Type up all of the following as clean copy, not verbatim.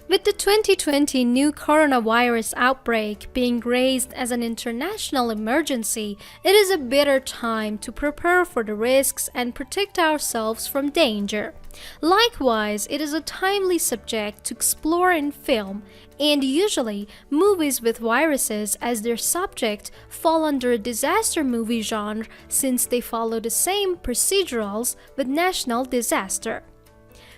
With the 2020 new coronavirus outbreak being raised as an international emergency, it is a better time to prepare for the risks and protect ourselves from danger. Likewise, it is a timely subject to explore in film, and usually, movies with viruses as their subject fall under a disaster movie genre since they follow the same procedurals with national disaster.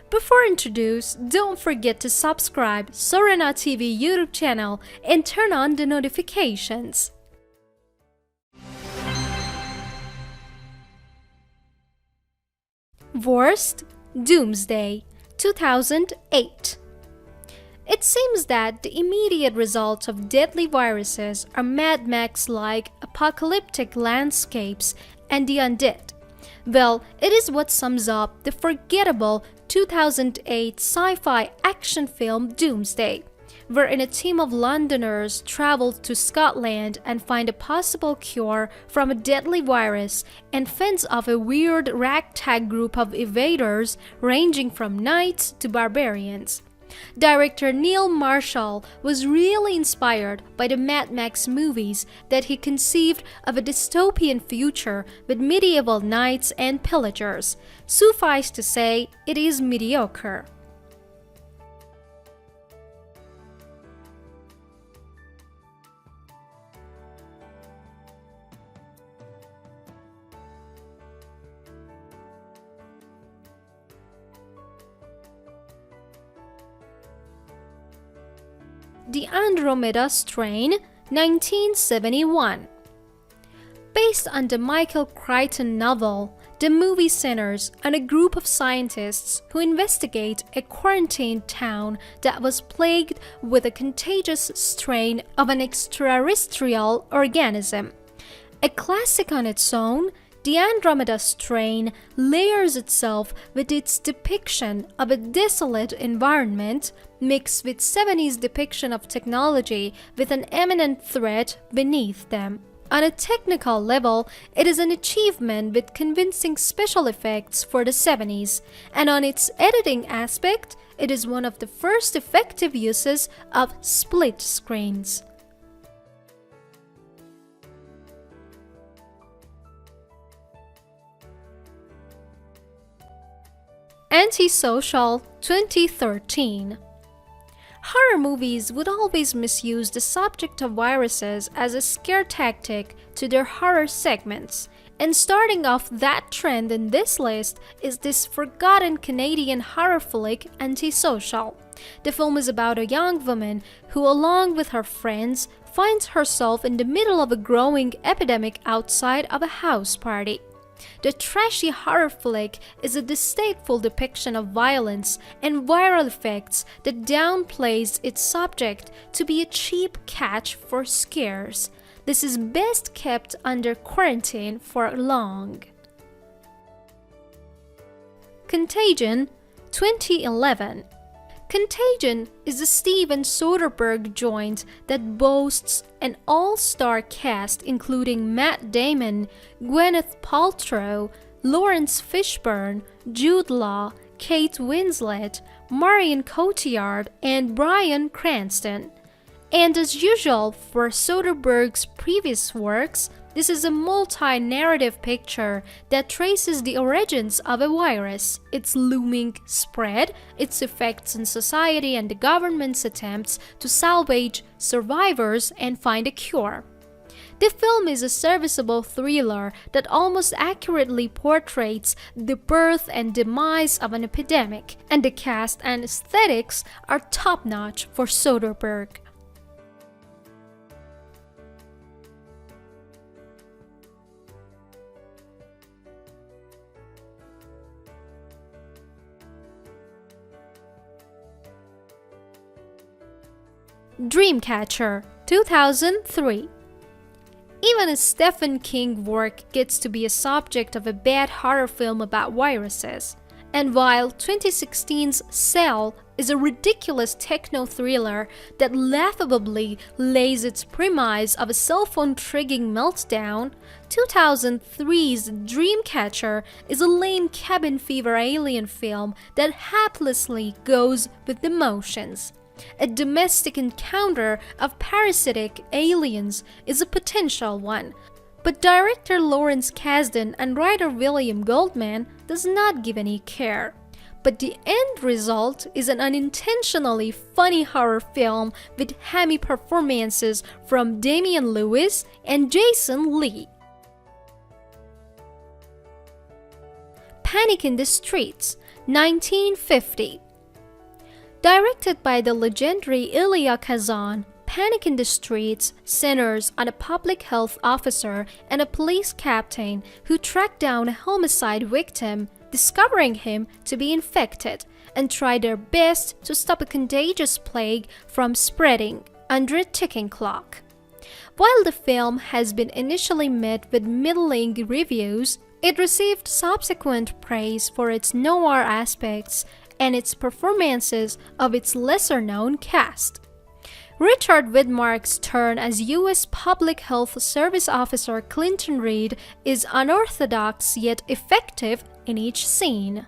Before introduced, don't forget to subscribe Sorena TV YouTube channel and turn on the notifications. Worst Doomsday 2008. It seems that the immediate results of deadly viruses are Mad Max-like apocalyptic landscapes and the undead. Well, it is what sums up the forgettable 2008 sci-fi action film Doomsday, wherein a team of Londoners travel to Scotland and find a possible cure from a deadly virus and fends off a weird ragtag group of evaders ranging from knights to barbarians. Director Neil Marshall was really inspired by the Mad Max movies that he conceived of a dystopian future with medieval knights and pillagers. Suffice to say, it is mediocre. The Andromeda Strain, 1971. Based on the Michael Crichton novel, the movie centers on a group of scientists who investigate a quarantined town that was plagued with a contagious strain of an extraterrestrial organism. A classic on its own, the Andromeda Strain layers itself with its depiction of a desolate environment mixed with 70s depiction of technology with an imminent threat beneath them. On a technical level, it is an achievement with convincing special effects for the 70s, and on its editing aspect, it is one of the first effective uses of split screens. Antisocial 2013. Horror movies would always misuse the subject of viruses as a scare tactic to their horror segments, and starting off that trend in this list is this forgotten Canadian horror flick Antisocial. The film is about a young woman who, along with her friends, finds herself in the middle of a growing epidemic outside of a house party. The trashy horror flick is a distasteful depiction of violence and viral effects that downplays its subject to be a cheap catch for scares. This is best kept under quarantine for long. Contagion 2011. Contagion is a Steven Soderbergh joint that boasts an all-star cast including Matt Damon, Gwyneth Paltrow, Lawrence Fishburne, Jude Law, Kate Winslet, Marion Cotillard, and Bryan Cranston. And as usual for Soderbergh's previous works, this is a multi-narrative picture that traces the origins of a virus, its looming spread, its effects on society, and the government's attempts to salvage survivors and find a cure. The film is a serviceable thriller that almost accurately portrays the birth and demise of an epidemic, and the cast and aesthetics are top-notch for Soderbergh. Dreamcatcher 2003. Even a Stephen King work gets to be a subject of a bad horror film about viruses. And while 2016's Cell is a ridiculous techno-thriller that laughably lays its premise of a cell phone triggering meltdown, 2003's Dreamcatcher is a lame cabin fever alien film that haplessly goes with the motions. A domestic encounter of parasitic aliens is a potential one, but director Lawrence Kasdan and writer William Goldman does not give any care. But the end result is an unintentionally funny horror film with hammy performances from Damian Lewis and Jason Lee. Panic in the Streets, 1950. Directed by the legendary Elia Kazan, Panic in the Streets centers on a public health officer and a police captain who track down a homicide victim, discovering him to be infected, and try their best to stop a contagious plague from spreading under a ticking clock. While the film has been initially met with middling reviews, it received subsequent praise for its noir aspects and its performances of its lesser-known cast. Richard Widmark's turn as U.S. Public Health Service Officer Clinton Reed is unorthodox yet effective in each scene.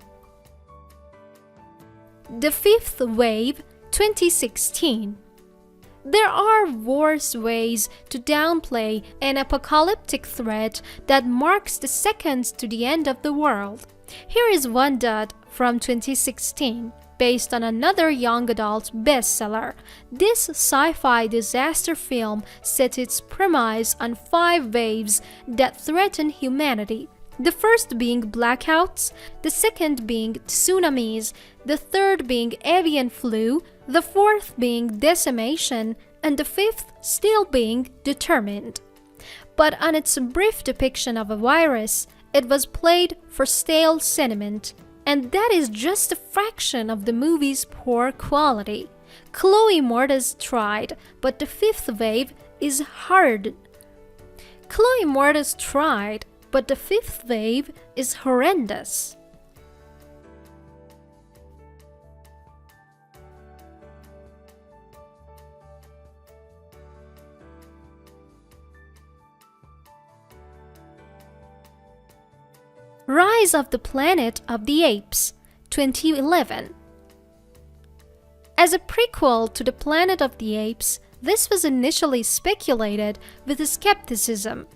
The Fifth Wave, 2016. There are worse ways to downplay an apocalyptic threat that marks the seconds to the end of the world. Here is one from 2016. Based on another young adult bestseller, this sci-fi disaster film sets its premise on 5 waves that threaten humanity. The first being blackouts, the second being tsunamis, the third being avian flu, the fourth being decimation, and the fifth still being determined. But on its brief depiction of a virus, it was played for stale sentiment. And that is just a fraction of the movie's poor quality. Chloe Moretz tried, but the fifth wave is hard. Chloe Moretz tried, but the fifth wave is horrendous. Rise of the Planet of the Apes, 2011. As a prequel to the Planet of the Apes, this was initially speculated with skepticism.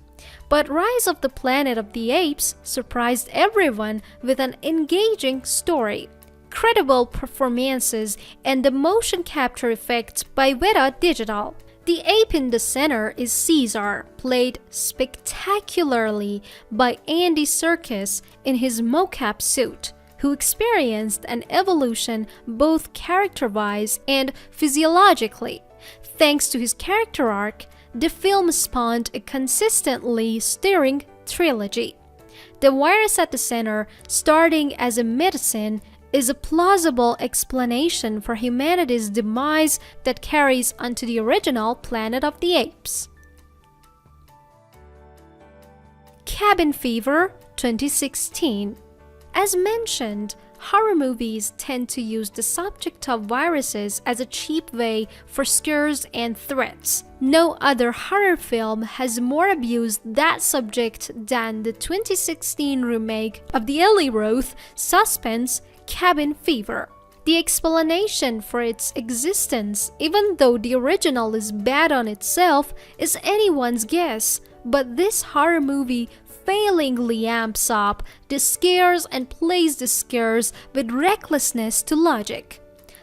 But Rise of the Planet of the Apes surprised everyone with an engaging story, credible performances, and the motion capture effects by Weta Digital. The ape in the center is Caesar, played spectacularly by Andy Serkis in his mocap suit, who experienced an evolution both character-wise and physiologically. Thanks to his character arc, the film spawned a consistently stirring trilogy. The virus at the center, starting as a medicine, is a plausible explanation for humanity's demise that carries onto the original Planet of the Apes. Cabin Fever, 2016. As mentioned, horror movies tend to use the subject of viruses as a cheap way for scares and threats. No other horror film has more abused that subject than the 2016 remake of the Eli Roth suspense Cabin Fever. The explanation for its existence, even though the original is bad on itself, is anyone's guess, but this horror movie failingly amps up the scares and plays the scares with recklessness to logic.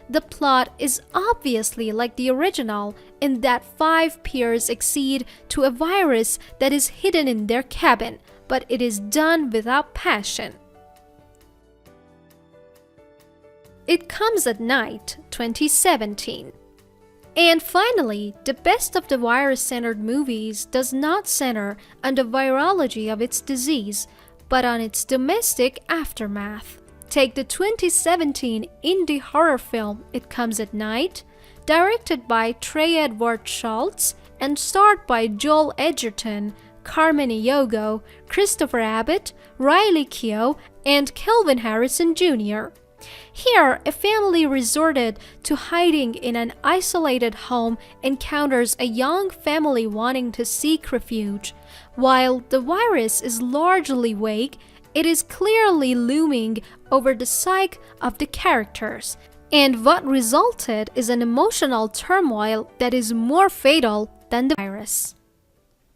The plot is obviously like the original in that 5 peers accede to a virus that is hidden in their cabin, but it is done without passion. It Comes at Night, 2017. And finally, the best of the virus-centered movies does not center on the virology of its disease, but on its domestic aftermath. Take the 2017 indie horror film It Comes at Night, directed by Trey Edward Schultz and starred by Joel Edgerton, Carmen Eogo, Christopher Abbott, Riley Keough, and Kelvin Harrison Jr. Here, a family resorted to hiding in an isolated home encounters a young family wanting to seek refuge. While the virus is largely vague, it is clearly looming over the psyche of the characters. And what resulted is an emotional turmoil that is more fatal than the virus.